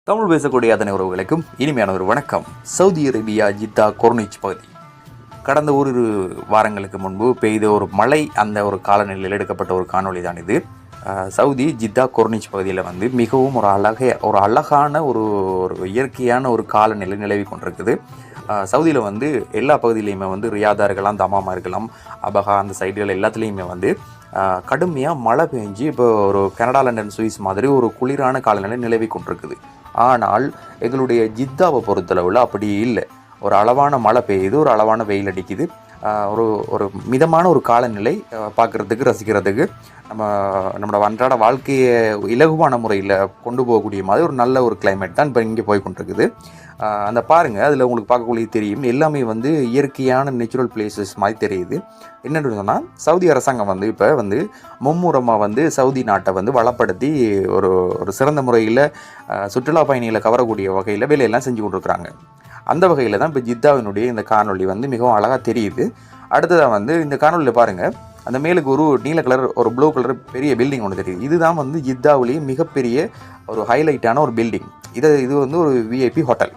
தமிழ் பேசக்கூடிய அத்தனை உறவுகளுக்கும் இனிமையான ஒரு வணக்கம். சவுதி அரேபியா ஜித்தா கொர்னிச் பகுதி கடந்த ஒரு வாரங்களுக்கு முன்பு பெய்த ஒரு மழை, அந்த ஒரு காலநிலையில் எடுக்கப்பட்ட ஒரு காணொளி தான் இது. சவுதி ஜித்தா கொர்னிச் பகுதியில் மிகவும் ஒரு அழகான ஒரு இயற்கையான ஒரு காலநிலை நிலவி கொண்டிருக்குது. சவுதியில் எல்லா பகுதியிலையுமே ரியாதா இருக்கலாம், தமாமா இருக்கலாம், அபகா அந்த சைடுகள் எல்லாத்துலேயுமே கடுமையாக மழை பெஞ்சு இப்போ ஒரு கனடா, லண்டன், சுவிஸ் மாதிரி ஒரு குளிரான காலநிலை நிலவி கொண்டிருக்குது. ஆனால் எங்களுடைய ஜித்தாவை பொறுத்தளவில் அப்படி இல்லை. ஒரு அளவான மழை பெய்யுது, ஒரு அளவான வெயில் அடிக்குது, ஒரு மிதமான ஒரு காலநிலை பார்க்குறதுக்கு, ரசிக்கிறதுக்கு, நம்மளோட அன்றாட வாழ்க்கையை இலகுவான முறையில் கொண்டு போகக்கூடிய மாதிரி ஒரு நல்ல ஒரு கிளைமேட் தான் இப்போ இங்கே போய் கொண்டிருக்குது. அந்த பாருங்கள், அதில் உங்களுக்கு பார்க்கக்கூடிய தெரியும், எல்லாமே இயற்கையான நேச்சுரல் பிளேசஸ் மாதிரி தெரியுது. என்னென்னு சொன்னால், சவுதி அரசாங்கம் இப்போ மும்முரமாக சவுதி நாட்டை வளப்படுத்தி ஒரு சிறந்த முறையில் சுற்றுலா பயணிகளை கவரக்கூடிய வகையில் வேலையெல்லாம் செஞ்சு கொண்டிருக்கிறாங்க. அந்த வகையில் தான் இப்போ ஜித்தாவினுடைய இந்த காணொலி மிகவும் அழகாக தெரியுது. அடுத்ததாக இந்த காணொலியில் பாருங்கள், அந்த மேலுக்கு ஒரு நீல கலர், ஒரு ப்ளூ கலர் பெரிய பில்டிங் ஒன்று தெரியுது. இதுதான் ஜித்தாவிலேயே மிகப்பெரிய ஒரு ஹைலைட்டான ஒரு பில்டிங். இது ஒரு விஐபி ஹோட்டல்.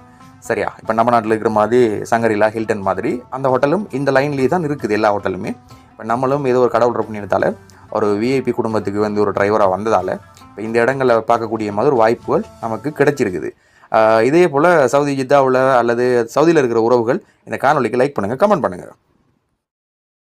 சரியா? இப்போ நம்ம நாட்டில் இருக்கிற மாதிரி சங்கரிலா, ஹில்டன் மாதிரி அந்த ஹோட்டலும் இந்த லைன்லேயே தான் இருக்குது. எல்லா ஹோட்டலுமே இப்போ நம்மளும் ஏதோ ஒரு கடவுள் பண்ணியிருந்தால ஒரு விஐபி குடும்பத்துக்கு ஒரு டிரைவராக வந்ததால் இப்போ இந்த இடங்களில் பார்க்கக்கூடிய மாதிரி ஒரு வாய்ப்புகள் நமக்கு கிடைச்சிருக்குது. இதே போல் சவுதி ஜித்தாவில் அல்லது சவுதியில் இருக்கிற உறவுகள் இந்த காணொலிக்கு லைக் பண்ணுங்கள், கமெண்ட் பண்ணுங்கள்.